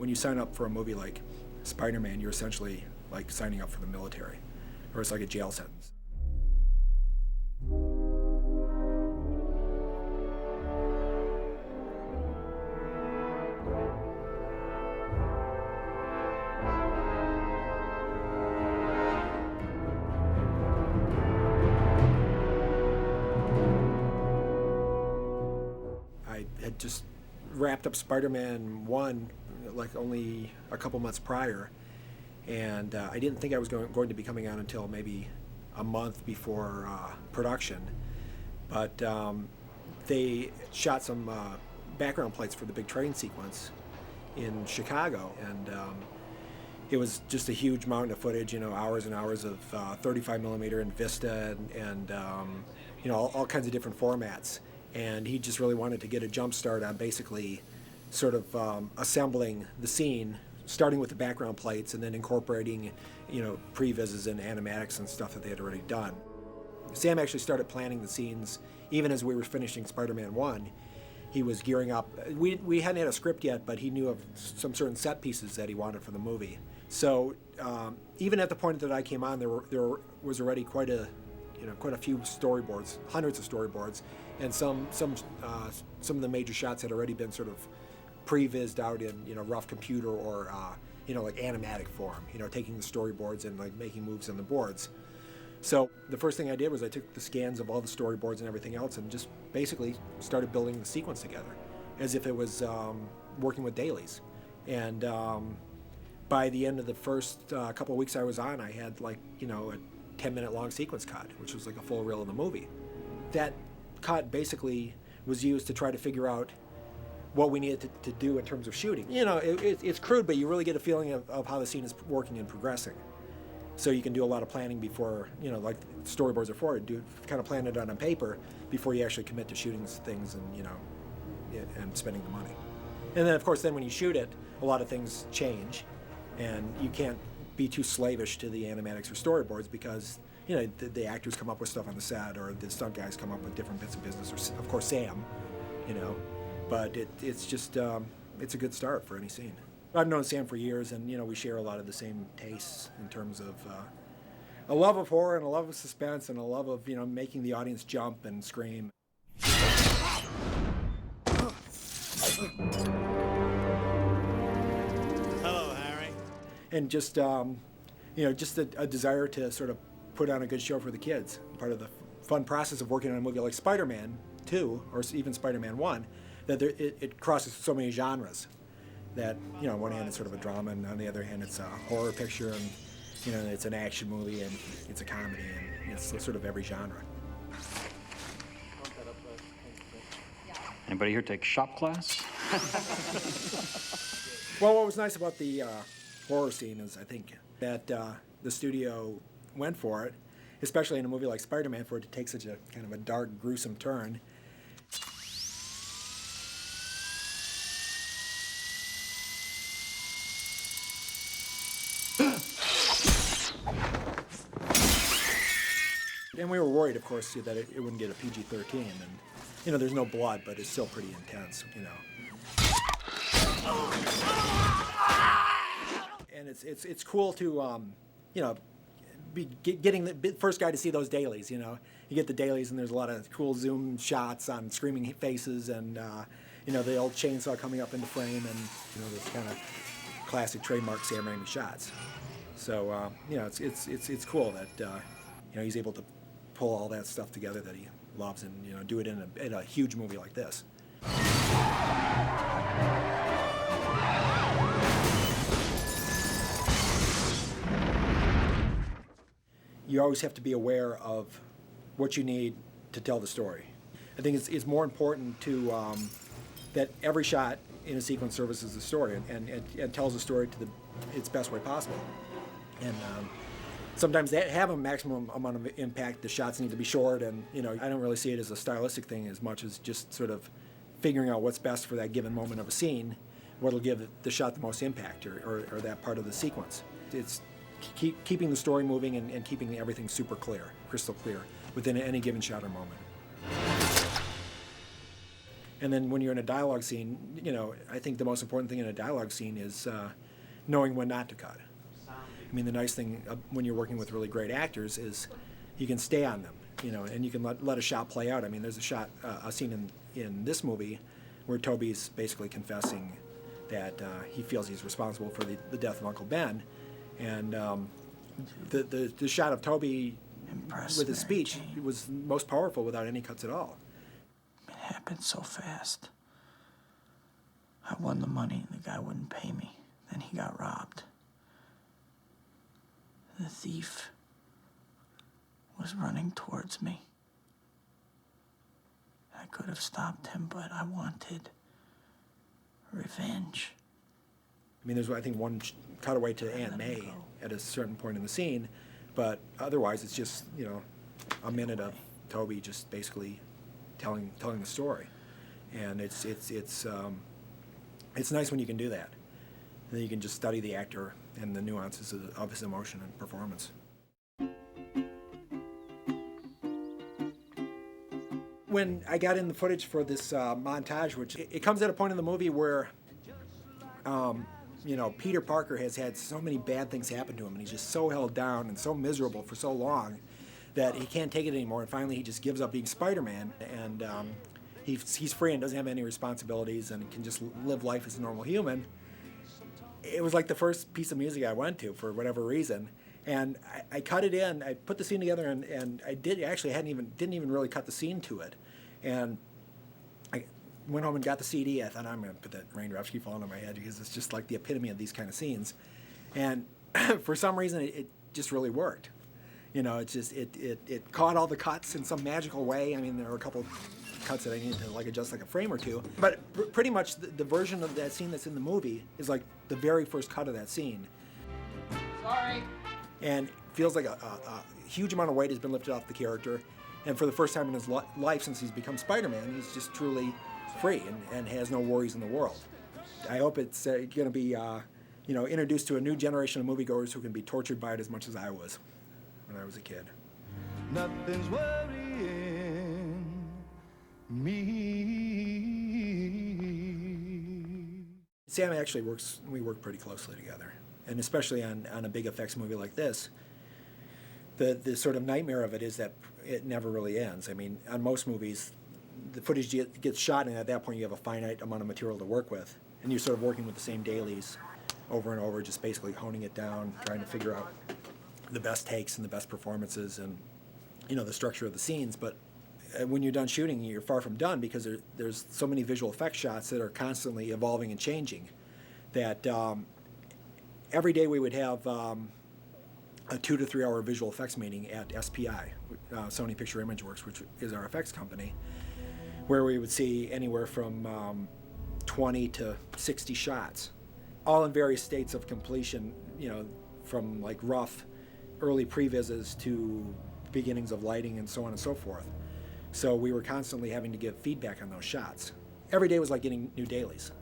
when you sign up for a movie like Spider-Man, you're essentially like signing up for the military, or it's like a jail sentence. I had just wrapped up Spider-Man 1 like only a couple months prior, and I didn't think I was going to be coming out until maybe a month before production. But they shot some background plates for the big train sequence in Chicago, and it was just a huge mountain of footage, you know, hours and hours of 35 millimeter in Vista and you know, all kinds of different formats. And he just really wanted to get a jump start on basically sort of assembling the scene, starting with the background plates and then incorporating, you know, previses and animatics and stuff that they had already done. Sam actually started planning the scenes even as we were finishing Spider-Man 1. He was gearing up. We hadn't had a script yet, but he knew of some certain set pieces that he wanted for the movie. So even at the point that I came on, there was already quite a few storyboards, hundreds of storyboards, and some of the major shots had already been sort of prevised out in, you know, rough computer or you know, like animatic form, you know, taking the storyboards and like making moves on the boards. So the first thing I did was I took the scans of all the storyboards and everything else and just basically started building the sequence together as if it was working with dailies. And by the end of the first couple of weeks I was on, I had like, you know, a 10-minute long sequence cut, which was like a full reel of the movie. That cut basically was used to try to figure out what we needed to do in terms of shooting. You know, it's crude, but you really get a feeling of how the scene is working and progressing. So you can do a lot of planning before, you know, like storyboards are for it, kind of plan it out on paper before you actually commit to shooting things and, you know, and spending the money. And then, of course, then when you shoot it, a lot of things change, and you can't be too slavish to the animatics or storyboards because, you know, the actors come up with stuff on the set, or the stunt guys come up with different bits of business, or of course Sam, you know. But it's just, it's a good start for any scene. I've known Sam for years, and, you know, we share a lot of the same tastes in terms of a love of horror and a love of suspense and a love of, you know, making the audience jump and scream. Hello, Harry. And just, you know, just a desire to sort of put on a good show for the kids. Part of the fun process of working on a movie like Spider-Man 2, or even Spider-Man 1, that it crosses so many genres. That, you know, on one hand it's sort of a drama, and on the other hand it's a horror picture, and, you know, it's an action movie, and it's a comedy, and it's sort of every genre. Anybody here take shop class? Well, what was nice about the horror scene is I think that the studio went for it, especially in a movie like Spider-Man, for it to take such a kind of a dark, gruesome turn. And we were worried, of course, that it wouldn't get a PG-13, and, you know, there's no blood, but it's still pretty intense, you know. And it's cool to, you know, be getting the first guy to see those dailies, you know. You get the dailies, and there's a lot of cool zoom shots on screaming faces, and, you know, the old chainsaw coming up into frame, and, you know, this kind of classic trademark Sam Raimi shots. So, you know, it's cool that, you know, he's able to pull all that stuff together that he loves, and, you know, do it in a huge movie like this. You always have to be aware of what you need to tell the story. I think it's more important to that every shot in a sequence services the story and tells the story to its best way possible. And sometimes they have a maximum amount of impact. The shots need to be short, and, you know, I don't really see it as a stylistic thing as much as just sort of figuring out what's best for that given moment of a scene, what'll give the shot the most impact, or that part of the sequence. It's keeping the story moving and keeping everything super clear, crystal clear, within any given shot or moment. And then when you're in a dialogue scene, I think the most important thing in a dialogue scene is knowing when not to cut. I mean, the nice thing when you're working with really great actors is you can stay on them, and you can let a shot play out. I mean, there's a scene in this movie where Tobey's basically confessing that he feels he's responsible for the death of Uncle Ben, and the shot of Tobey with his speech was most powerful without any cuts at all. It happened so fast. I won the money and the guy wouldn't pay me. Then he got robbed. The thief was running towards me. I could have stopped him, but I wanted revenge. I mean, there's, I think, one cutaway to Aunt May at a certain point in the scene, but otherwise it's just, a minute of Tobey just basically telling the story. And it's nice when you can do that. And then you can just study the actor and the nuances of his emotion and performance. When I got in the footage for this montage, which it comes at a point in the movie where, Peter Parker has had so many bad things happen to him, and he's just so held down and so miserable for so long that he can't take it anymore, and finally he just gives up being Spider-Man, and he's free and doesn't have any responsibilities and can just live life as a normal human. It was like the first piece of music I went to for whatever reason, and I cut it in. I put the scene together, and I didn't even really cut the scene to it, and I went home and got the CD. I thought, I'm going to put that raindrops keep falling on my head because it's just like the epitome of these kind of scenes, and for some reason it just really worked. It caught all the cuts in some magical way. I mean, there were a couple cuts that I needed to adjust a frame or two, but pretty much the version of that scene that's in the movie is like the very first cut of that scene. Sorry. And feels like a huge amount of weight has been lifted off the character, and for the first time in his life since he's become Spider-Man, he's just truly free and has no worries in the world. I hope it's going to be introduced to a new generation of moviegoers who can be tortured by it as much as I was when I was a kid. Nothing's worrying me. Sam actually we work pretty closely together, and especially on a big effects movie like this, the sort of nightmare of it is that it never really ends. I mean, on most movies, the footage gets shot, and at that point you have a finite amount of material to work with, and you're sort of working with the same dailies over and over, just basically honing it down, trying to figure out the best takes and the best performances and the structure of the scenes. But when you're done shooting, you're far from done, because there's so many visual effects shots that are constantly evolving and changing that every day we would have a 2 to 3 hour visual effects meeting at SPI, Sony Picture Image Works, which is our effects company, where we would see anywhere from 20 to 60 shots, all in various states of completion, from like rough early previses to beginnings of lighting and so on and so forth. So we were constantly having to give feedback on those shots. Every day was like getting new dailies,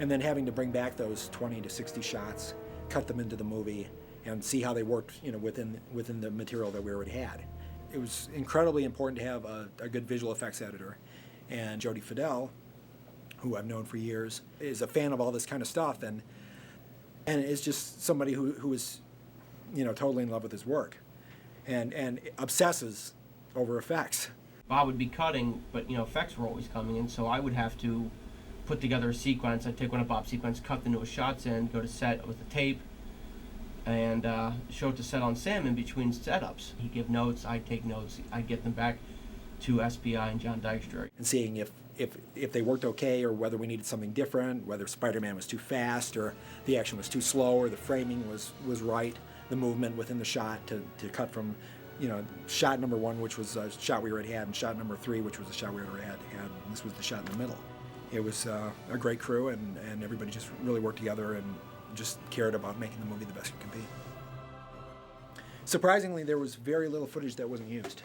and then having to bring back those 20 to 60 shots, cut them into the movie, and see how they worked, within the material that we already had. It was incredibly important to have a good visual effects editor, and Jody Fidel, who I've known for years, is a fan of all this kind of stuff, and is just somebody who is, totally in love with his work, and obsesses over effects. Bob would be cutting, but effects were always coming in, so I would have to put together a sequence. I'd take one of Bob's sequence, cut the newest shots in, go to set with the tape, and show it to set on Sam in between setups. He'd give notes, I'd take notes, I'd get them back to SPI and John Dykstra. And seeing if they worked okay, or whether we needed something different, whether Spider-Man was too fast, or the action was too slow, or the framing was right, the movement within the shot to cut from shot number 1, which was a shot we already had, and shot number 3, which was a shot we already had, and this was the shot in the middle. It was a great crew, and everybody just really worked together and just cared about making the movie the best it could be. Surprisingly, there was very little footage that wasn't used.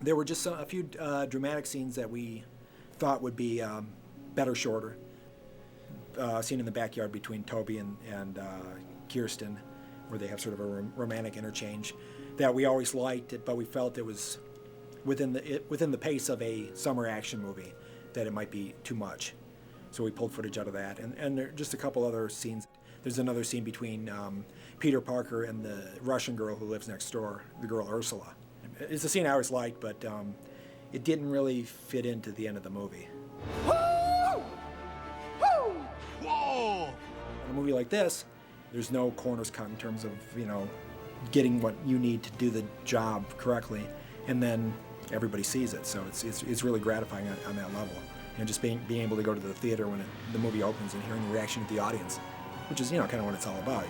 There were just a few dramatic scenes that we thought would be better shorter. A scene in the backyard between Tobey and Kirsten, where they have sort of a romantic interchange that we always liked, but we felt it was within the pace of a summer action movie, that it might be too much. So we pulled footage out of that, and there are just a couple other scenes. There's another scene between Peter Parker and the Russian girl who lives next door, the girl Ursula. It's a scene I always liked, but it didn't really fit into the end of the movie. Woo! Woo! Whoa! In a movie like this, there's no corners cut in terms of, getting what you need to do the job correctly, and then everybody sees it. So it's really gratifying on that level. Just being able to go to the theater when the movie opens and hearing the reaction of the audience, which is, kind of what it's all about,